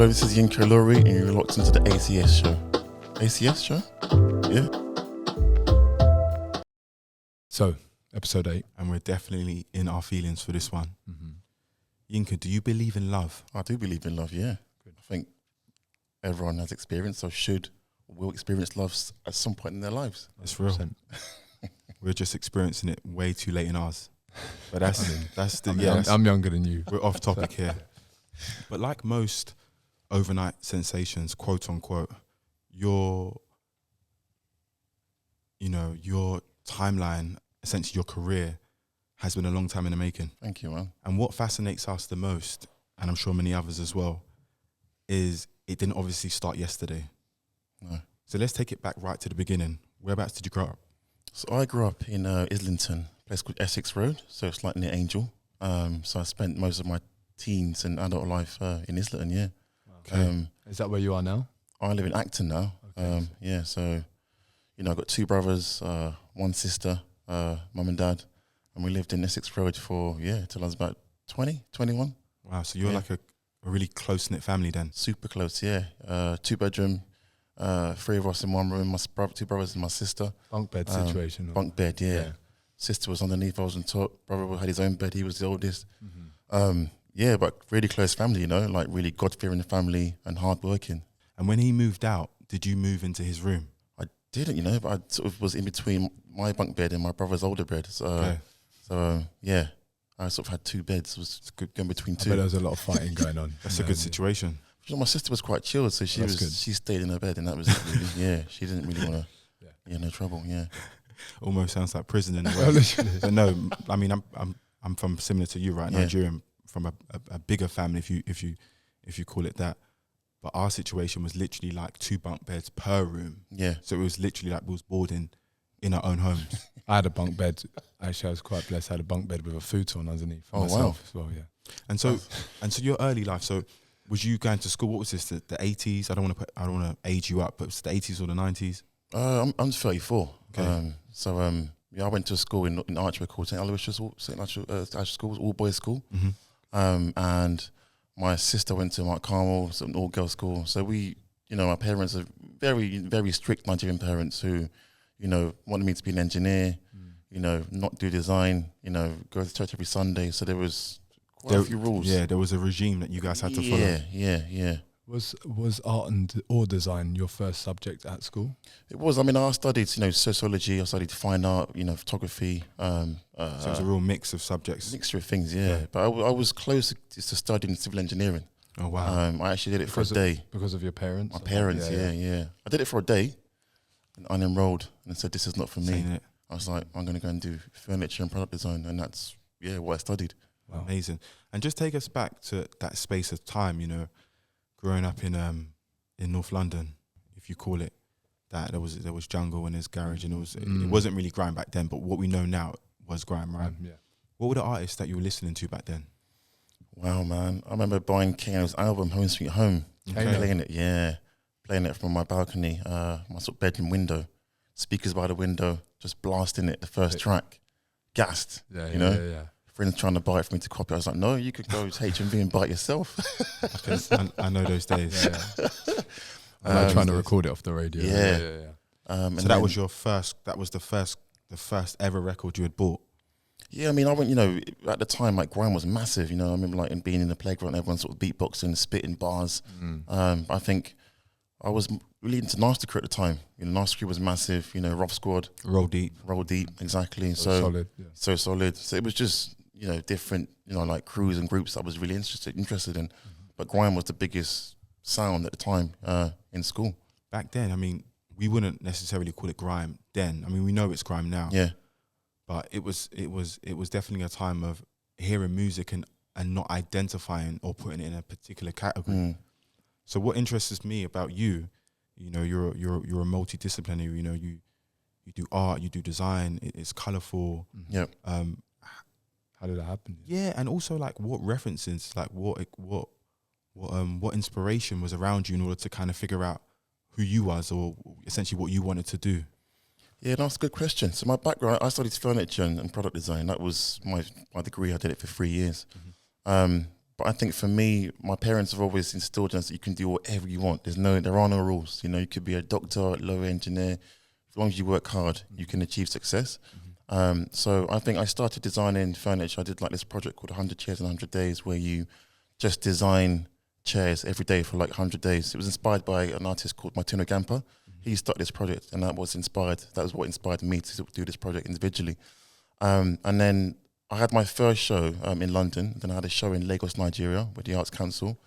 Hello, this is Yinka Ilori, and you're locked into the ACS Show. ACS Show? Yeah. So, episode 8. And we're definitely in our feelings for this one. Yinka, do you believe in love? I do believe in love, yeah. Good. I think everyone has experienced or should or will experience love at some point in their lives. It's real. 100%. We're just experiencing it way too late in ours. But that's I'm younger than you. we're off topic here. But like most overnight sensations, quote unquote, your timeline, essentially your career, has been a long time in the making. Thank you, man. And what fascinates us the most, and I'm sure many others as well, is it didn't obviously start yesterday. No. So let's take it back right to the beginning. Whereabouts did you grow up? So I grew up in Islington, a place called Essex Road, so it's like near Angel. So I spent most of my teens and adult life in Islington, yeah. Okay. Is that where you are now? I live in Acton now. Okay. Yeah, so, I've got 2 brothers, 1 sister, mum and dad, and we lived in Essex Road for, till I was about 20, 21. Wow, so you're like a really close-knit family then. Super close, yeah. 2-bedroom, 3 of us in one room, 2 brothers and my sister. Bunk bed situation. Bunk bed, yeah. Sister was underneath, I was on top. Brother had his own bed, he was the oldest. But really close family, like really God-fearing family and hard-working. And when he moved out, did you move into his room? I didn't, but I sort of was in between my bunk bed and my brother's older bed. I sort of had 2 beds, was good going between 2. But there was a lot of fighting going on. That's a good situation. My sister was quite chilled, so she stayed in her bed, and that was really, she didn't really want to, no trouble, Almost sounds like prison in a way. But no, I mean, I'm from similar to you, right? Nigerian, from a bigger family, if you call it that. But our situation was literally like 2 bunk beds per room. Yeah. So it was literally like we was boarding in our own homes. I had a bunk bed. Actually, I was quite blessed. I had a bunk bed with a futon underneath for myself as well, yeah. And so your early life, so was you going to school? What was this, the 80s? I don't want to age you up, but it's the 80s or the 90s? I'm 34. Okay. I went to a school in Archway called St. Aloysius School, was all boys school. And my sister went to Mount Carmel, it's an all-girls school. So we, my parents are very, very strict Nigerian parents who, wanted me to be an engineer, not do design, go to church every Sunday. So there was quite a few rules. Yeah, there was a regime that you guys had to follow. Yeah. Was art or design your first subject at school? It was. I mean, I studied, sociology. I studied fine art, photography. So it was a real mix of subjects. Mixture of things, yeah. But I was close to studying civil engineering. Oh, wow. I actually did it for a day. Because of your parents? My parents, yeah. I did it for a day and unenrolled and said, this is not for me. I was like, I'm going to go and do furniture and product design. And that's, what I studied. Wow. Amazing. And just take us back to that space of time, growing up in North London, if you call it that. There was jungle in his garage, and it wasn't really grime back then, but what we know now was grime, right? What were the artists that you were listening to back then? Wow, man. I remember buying Kano's album, Home Sweet Home, playing it from my balcony, my sort of bedroom window, speakers by the window, just blasting it, the first track, gassed, Yeah. Friends trying to buy it for me to copy. I was like, no, you could go to HMV and buy it yourself. I know those days. I'm trying to record it off the radio. So that was your first. That was the first ever record you had bought. Yeah, I mean, I went. At the time, like grime was massive. I remember being in the playground, everyone sort of beatboxing, spitting bars. I think I was really into Nasty Crew at the time. Nasty Crew was massive. Rough Squad, Roll Deep, exactly. So solid. Yeah. So solid. So it was just different. Like crews and groups I was really interested in. But grime was the biggest sound at the time in school. Back then, I mean, we wouldn't necessarily call it grime then. I mean, we know it's grime now. Yeah. But it was definitely a time of hearing music and not identifying or putting it in a particular category. So what interests me about you, you're a multidisciplinary. You do art, you do design. It's colourful. Yep. How did that happen? Yeah, and also like what references, like what inspiration was around you in order to kind of figure out who you was or essentially what you wanted to do. Yeah, that's a good question. So my background, I studied furniture and product design. That was my degree. I did it for 3 years. But But I think for me, my parents have always instilled in us that you can do whatever you want. There are no rules. You know, you could be a doctor, lawyer, engineer. As long as you work hard, you can achieve success. So I think I started designing furniture. I did like this project called 100 Chairs in 100 Days, where you just design chairs every day for like 100 days. It was inspired by an artist called Martino Gamper. He started this project, and that was what inspired me to do this project individually. And then I had my first show in London. Then I had a show in Lagos, Nigeria, with the Arts Council.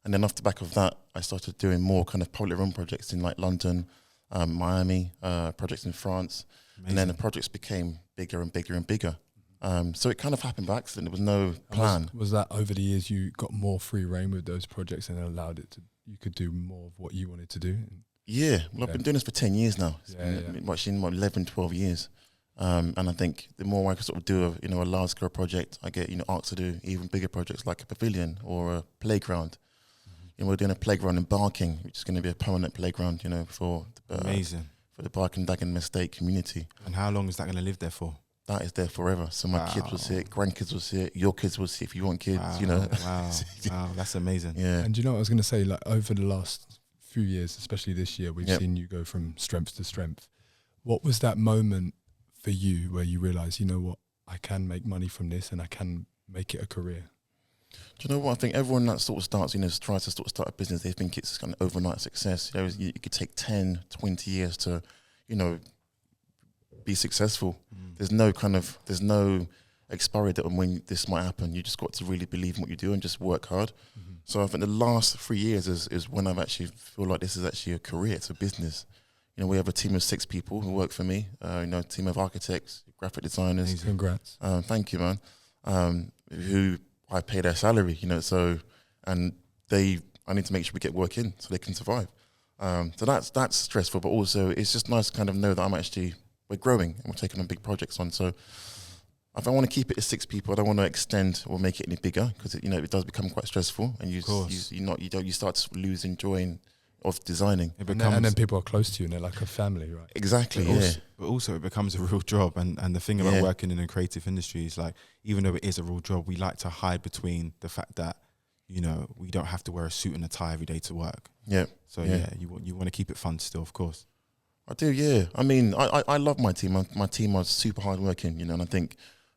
And then off the back of that, I started doing more kind of public room projects in like London, Miami, projects in France. Amazing. And then the projects became bigger and bigger and bigger. So it kind of happened by accident. There was no plan. Was that over the years you got more free reign with those projects and allowed you could do more of what you wanted to do? Yeah, well, I've been doing this for 10 years now. It's been watching 11, 12 years. And I think the more I can sort of do a large scale project, I get asked to do even bigger projects like a pavilion or a playground. We're doing a playground in Barking, which is going to be a permanent playground, for amazing for the Barking Dagenham Estate community. And how long is that going to live there for? That is there forever. So my kids will see it, grandkids will see it, your kids will see it if you want kids. Wow, that's amazing. Yeah. And I was going to say, like over the last few years, especially this year, we've seen you go from strength to strength. What was that moment for you where you realised, you know what, I can make money from this and I can make it a career? Do you know what? I think everyone that sort of starts, tries to sort of start a business, they think it's kind of overnight success. You could take 10, 20 years to, be successful. There's no expiry date on when this might happen. You just got to really believe in what you do and just work hard. So I think the last 3 years is when I've actually feel like this is actually a career. It's a business. We have a team of 6 people who work for me. A team of architects, graphic designers. Amazing. Congrats. Thank you, man. Who I pay their salary. And I need to make sure we get work in so they can survive. So that's stressful, but also it's just nice to kind of know that we're growing and we're taking on big projects on. So if I want to keep it to 6 people, I don't want to extend or make it any bigger because it does become quite stressful, and you start to lose enjoying of designing. And then people are close to you and they're like a family, right? Exactly, but also it becomes a real job. And the thing about working in a creative industry is like, even though it is a real job, we like to hide between the fact that, we don't have to wear a suit and a tie every day to work. Yeah. So you want to keep it fun still, of course. I do, yeah. I mean, I love my team. My team are super hardworking, and I think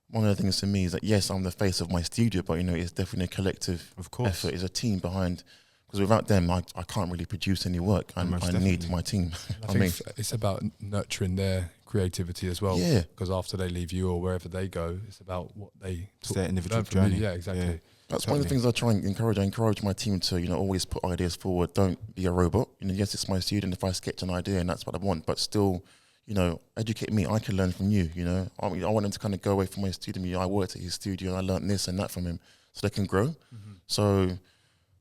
one of the things for me is that, yes, I'm the face of my studio, but, it's definitely a collective effort. It's a team behind, because without them, I can't really produce any work. I need my team. I think it's about nurturing their creativity as well. Yeah. Because after they leave you or wherever they go, it's about what they... It's their individual journey. Yeah, exactly. Yeah. That's one of the things I try and encourage. I encourage my team to, always put ideas forward. Don't be a robot. Yes, it's my student. If I sketch an idea and that's what I want, but still, educate me. I can learn from you. I want them to kind of go away from my studio. I worked at his studio. I learned this and that from him, so they can grow. So,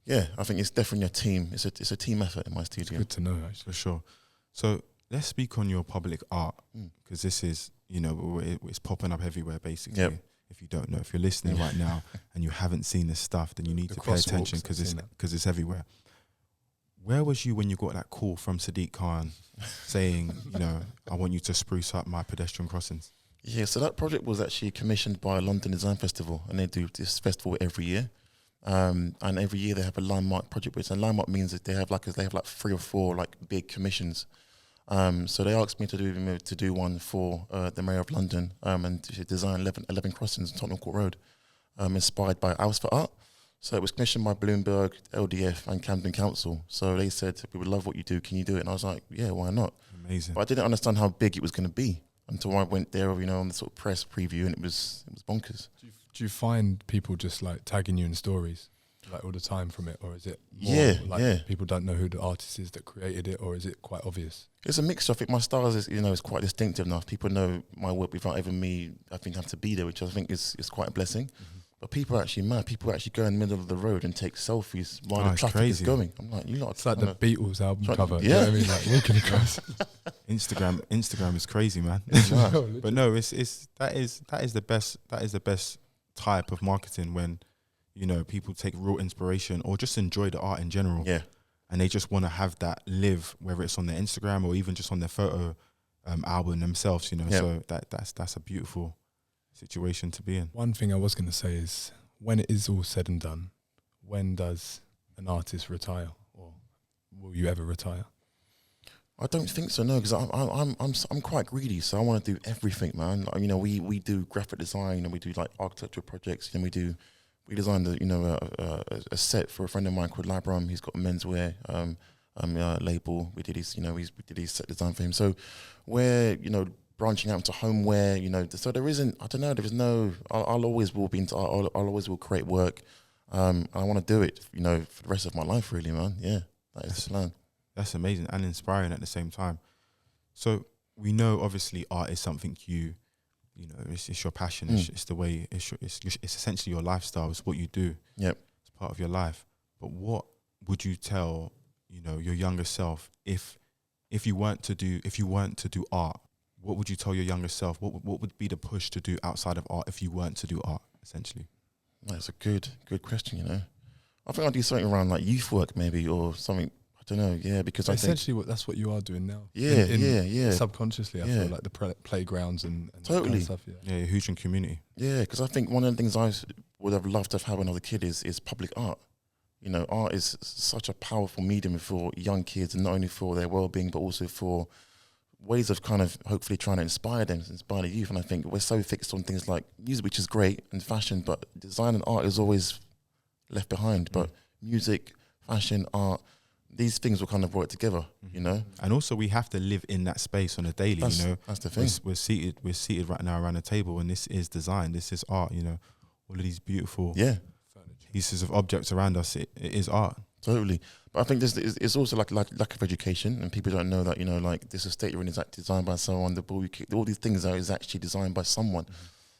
yeah, I think it's definitely a team. It's a team effort in my studio. It's good to know, actually. For sure. So let's speak on your public art, because this is, it's popping up everywhere, basically. Yep. If you don't know, if you're listening right now and you haven't seen this stuff, then you need to pay attention because it's everywhere. Where was you when you got that call from Sadiq Khan saying, I want you to spruce up my pedestrian crossings? Yeah, so that project was actually commissioned by London Design Festival, and they do this festival every year. And every year they have a landmark project, which a landmark means that they have like 3 or 4 like big commissions. So they asked me to do one for the Mayor of London and to design 11 crossings on Tottenham Court Road, inspired by House for Art. So it was commissioned by Bloomberg, LDF and Camden Council. So they said, we would love what you do, can you do it? And I was like, yeah, why not? Amazing. But I didn't understand how big it was going to be until I went there, on the sort of press preview, and it was bonkers. Do you find people just like tagging you in stories? Like all the time from it, or is it more people don't know who the artist is that created it, or is it quite obvious? It's a mixture. I think my style is quite distinctive enough. People know my work without even me, I think, have to be there, which I think is quite a blessing. But people are actually mad. People actually go in the middle of the road and take selfies while the traffic is going. I'm like, it's like the Beatles album cover. Yeah, you know what I mean, like walking across. Instagram is crazy, man. But no, that is the best type of marketing when, people take real inspiration or just enjoy the art in general. Yeah. And they just want to have that live, whether it's on their Instagram or even just on their photo album themselves, So that's a beautiful situation to be in. One thing I was going to say is, when it is all said and done, when does an artist retire, or will you ever retire? I don't think so, no, because I'm quite greedy, so I want to do everything, man. Like, you know, we do graphic design and we do like architectural projects, and we designed a set for a friend of mine called Labrum. He's got a menswear label. We did his set design for him. So we're branching out into homeware, so there isn't, I don't know, there is no, I'll always will be into art, I'll always will create work. I want to do it, for the rest of my life, really, man. Yeah, that is the plan. That's amazing and inspiring at the same time. So we know, obviously, art is something it's your passion. It's the way, it's essentially your lifestyle. It's what you do. Yep. It's part of your life. But what would you tell, your younger self if you weren't to do art? What would you tell your younger self? What would be the push to do outside of art if you weren't to do art, essentially? That's a good question, I think I'd do something around like youth work maybe, or something, I don't know, yeah, because essentially that's what you are doing now. Yeah. Subconsciously, I feel like the playgrounds and totally that kind of stuff, Yeah, you're huge in community. Yeah, because I think one of the things I would have loved to have had when I was a kid is public art. Art is such a powerful medium for young kids, and not only for their well-being, but also for ways of kind of hopefully trying to inspire the youth. And I think we're so fixed on things like music, which is great, and fashion, but design and art is always left behind. But music, fashion, art, these things will kind of work together, And also we have to live in that space on a daily, That's the thing. We're seated right now around a table, and this is design, this is art, all of these beautiful pieces of objects around us, it is art. Totally. But I think it's also like lack of education, and people don't know that, like this estate you're in is designed by someone, all these things is actually designed by someone.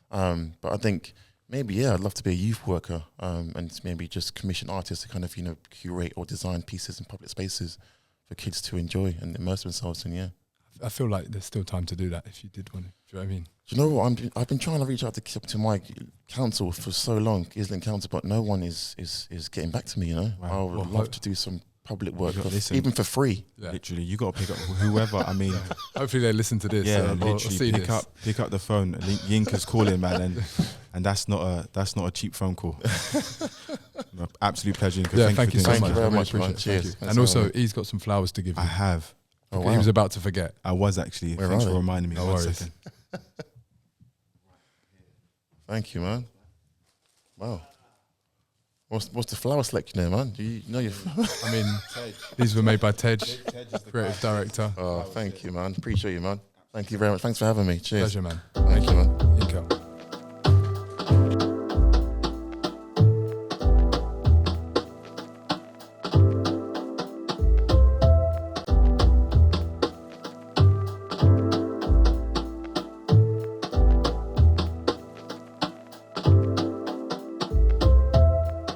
But I think maybe, I'd love to be a youth worker, and maybe just commission artists to kind of, curate or design pieces in public spaces for kids to enjoy and immerse themselves in, I feel like there's still time to do that if you did want to. Do you know what I mean? Do you know what? I've been trying to reach out to my council for so long, Islington Council, but no one is getting back to me, Wow. I would love to do some public work, even for free. Yeah. Literally, you got to pick up whoever. I mean, hopefully they listen to this. Yeah, or literally see pick up the phone. Yinka's calling, man, and that's not a cheap phone call. Absolute pleasure, Yinka. Yeah, thank you so much. Thank you very much, man. Cheers. And also, he's got some flowers to give you. I have. Oh, wow. He was about to forget. I was actually. Where Thanks are for they? reminding me. No One worries. second. Thank you, man. Wow. What's the flower selection there, man? Do you know your... I mean, these were made by Tej, creative director. Oh, thank you, man. Appreciate you, man. Thank you very much. Thanks for having me. Cheers. Pleasure, man. Thank you, man.